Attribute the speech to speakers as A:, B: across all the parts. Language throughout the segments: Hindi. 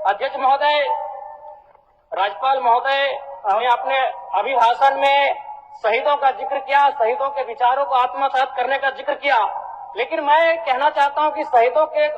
A: अध्यक्ष महोदय, राज्यपाल महोदय ने अपने अभिभाषण में शहीदों का जिक्र किया, शहीदों के विचारों को आत्मसात करने का जिक्र किया, लेकिन मैं कहना चाहता हूं कि शहीदों के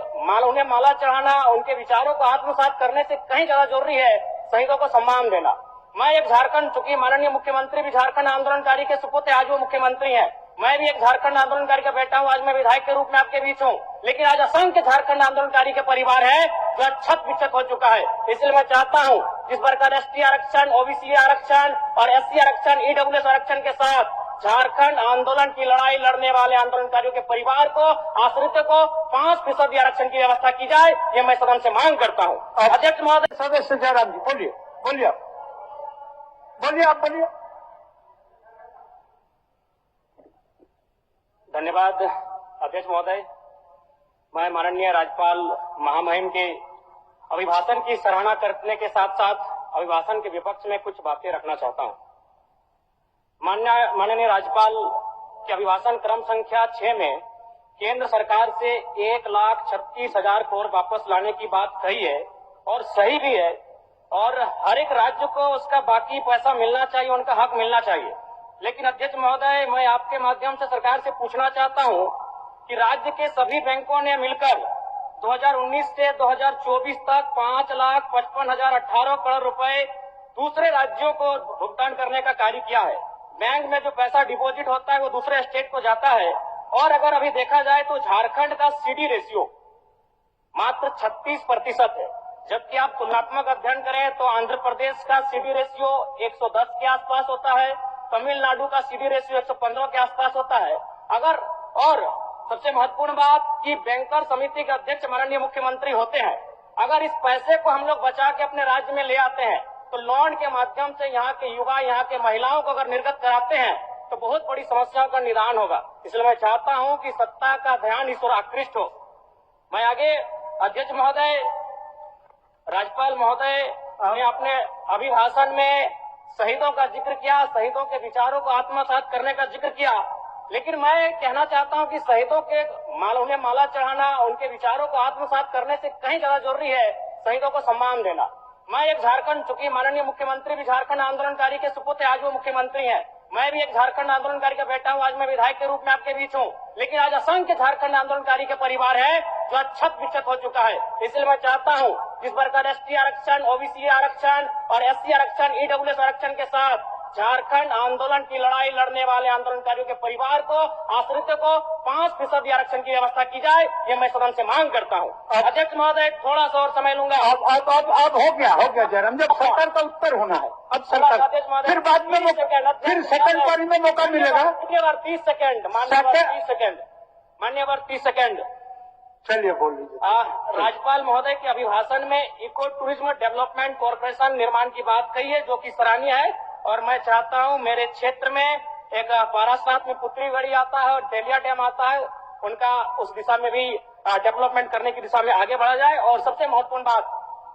A: उन्हें माला चढ़ाना, उनके विचारों को आत्मसात करने से कहीं ज्यादा जरूरी है शहीदों को सम्मान देना। मैं एक झारखंड, चूंकि माननीय मुख्यमंत्री भी झारखंड आंदोलनकारी के सुपुत्र, आज वो मुख्यमंत्री हैं, मैं भी एक झारखंड आंदोलनकारी का बेटा हूं, आज मैं विधायक के रूप में आपके बीच हूं, लेकिन आज असंख्य झारखंड आंदोलनकारी के परिवार है जो छत विक्षत हो चुका है। इसलिए मैं चाहता हूं जिस प्रकार एसटी आरक्षण, ओबीसी आरक्षण और एससी आरक्षण, ईडब्ल्यूएस आरक्षण के साथ झारखंड आंदोलन की लड़ाई लड़ने वाले आंदोलनकारियों के परिवार को, आश्रित को 5% आरक्षण की व्यवस्था की जाए, ये मैं सदन से मांग करता हूं। अध्यक्ष महोदय।
B: सदस्य जयराम जी बोलिए, बोलिए आप बोलिए।
A: धन्यवाद अध्यक्ष महोदय। मैं माननीय राज्यपाल महामहिम के अभिभाषण की सराहना करने के साथ साथ अभिभाषण के विपक्ष में कुछ बातें रखना चाहता हूं। माननीय राज्यपाल के अभिभाषण क्रम संख्या 6 में केंद्र सरकार से 1,36,000 करोड़ वापस लाने की बात कही है और सही भी है, और हर एक राज्य को उसका बाकी पैसा मिलना चाहिए, उनका हक मिलना चाहिए। लेकिन अध्यक्ष महोदय, मैं आपके माध्यम से सरकार से पूछना चाहता हूं कि राज्य के सभी बैंकों ने मिलकर 2019 से 2024 तक 5,55,018 करोड़ रुपए दूसरे राज्यों को भुगतान करने का कार्य किया है। बैंक में जो पैसा डिपॉजिट होता है वो दूसरे स्टेट को जाता है, और अगर अभी देखा जाए तो झारखंड का सीडी रेशियो मात्र 36% है, जबकि आप तुलनात्मक अध्ययन करें तो आंध्र प्रदेश का सीडी रेशियो 110 के आसपास होता है, तमिलनाडु का सीडी रेशियो 115 के आसपास होता है। और सबसे महत्वपूर्ण बात कि बैंकर समिति के अध्यक्ष माननीय मुख्यमंत्री होते हैं। अगर इस पैसे को हम लोग बचा के अपने राज्य में ले आते हैं तो लोन के माध्यम से यहाँ के युवा, यहाँ के महिलाओं को अगर निर्गत कराते हैं तो बहुत बड़ी समस्याओं का निदान होगा। इसलिए मैं चाहता हूँ कि सत्ता का ध्यान इस ओर आकृष्ट हो। मैं आगे अध्यक्ष महोदय, राज्यपाल महोदय ने अपने अभिभाषण में शहीदों का जिक्र किया, शहीदों के विचारों को आत्मसात करने का जिक्र किया, लेकिन मैं कहना चाहता हूं कि शहीदों के उन्हें माला चढ़ाना, उनके विचारों को आत्मसात करने से कहीं ज्यादा जरूरी है शहीदों को सम्मान देना। मैं एक झारखंड, चूंकि माननीय मुख्यमंत्री भी झारखंड आंदोलनकारी के सुपुत्र, आज वो मुख्यमंत्री हैं, मैं भी एक झारखंड आंदोलनकारी का बेटा हूं, आज मैं विधायक के रूप में आपके बीच हूं, लेकिन आज असंख्य झारखंड आंदोलनकारी के परिवार है जो छत विक्षत हो चुका है। इसलिए मैं चाहता हूं जिस प्रकार एसटी आरक्षण, ओबीसी आरक्षण और एससी आरक्षण, ईडब्ल्यूएस आरक्षण के साथ झारखंड आंदोलन की लड़ाई लड़ने वाले आंदोलनकारियों के परिवार को, आश्रित को 5% आरक्षण की व्यवस्था की जाए, ये मैं सदन से मांग करता हूं। अध्यक्ष महोदय, थोड़ा सा और समय लूंगा।
B: अब हो गया जयराम, जब सरकार का उत्तर होना है अब सरकार, फिर बाद में फिर सेकंड पारी में मौका मिलेगा।
A: मान्यवर 30 सेकंड, मान्यवर 30 सेकंड।
B: चलिए बोल लीजिए।
A: राज्यपाल महोदय के अभिभाषण में इको टूरिज्म डेवलपमेंट कॉर्पोरेशन निर्माण की बात कही है, जो कि सराहनीय है, और मैं चाहता हूं मेरे क्षेत्र में एक पारासात में पुत्रीगढ़ी आता है और डेलिया डैम आता है, उनका उस दिशा में भी डेवलपमेंट करने की दिशा में आगे बढ़ा जाए। और सबसे महत्वपूर्ण बात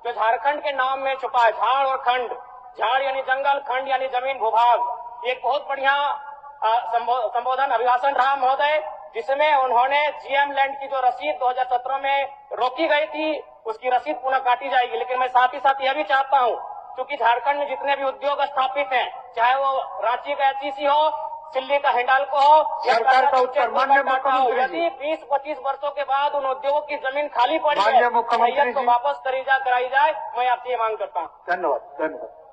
A: जो झारखंड के नाम में छुपा है, झाड़ और खंड, झाड़ यानी जंगल, खंड यानी जमीन भूभाग, एक बहुत बढ़िया संबोधन अभिभाषण रहा महोदय, जिसमें उन्होंने जीएम लैंड की जो रसीद 2017 में रोकी गई थी उसकी रसीद पुनः काटी जाएगी। लेकिन मैं साथ ही साथ यह भी चाहता हूं, क्योंकि झारखंड में जितने भी उद्योग स्थापित हैं, चाहे वो रांची का एचईसी हो, दिल्ली का हिंडाल्को हो,
B: सरकार का उत्तर माननीय मुख्यमंत्री,
A: यदि 20-25 वर्षों के बाद उन उद्योगों की जमीन खाली पड़ी है,
B: माननीय मुख्यमंत्री
A: तो वापस कराई जाए, मैं आपसे ये मांग करता हूँ।
B: धन्यवाद।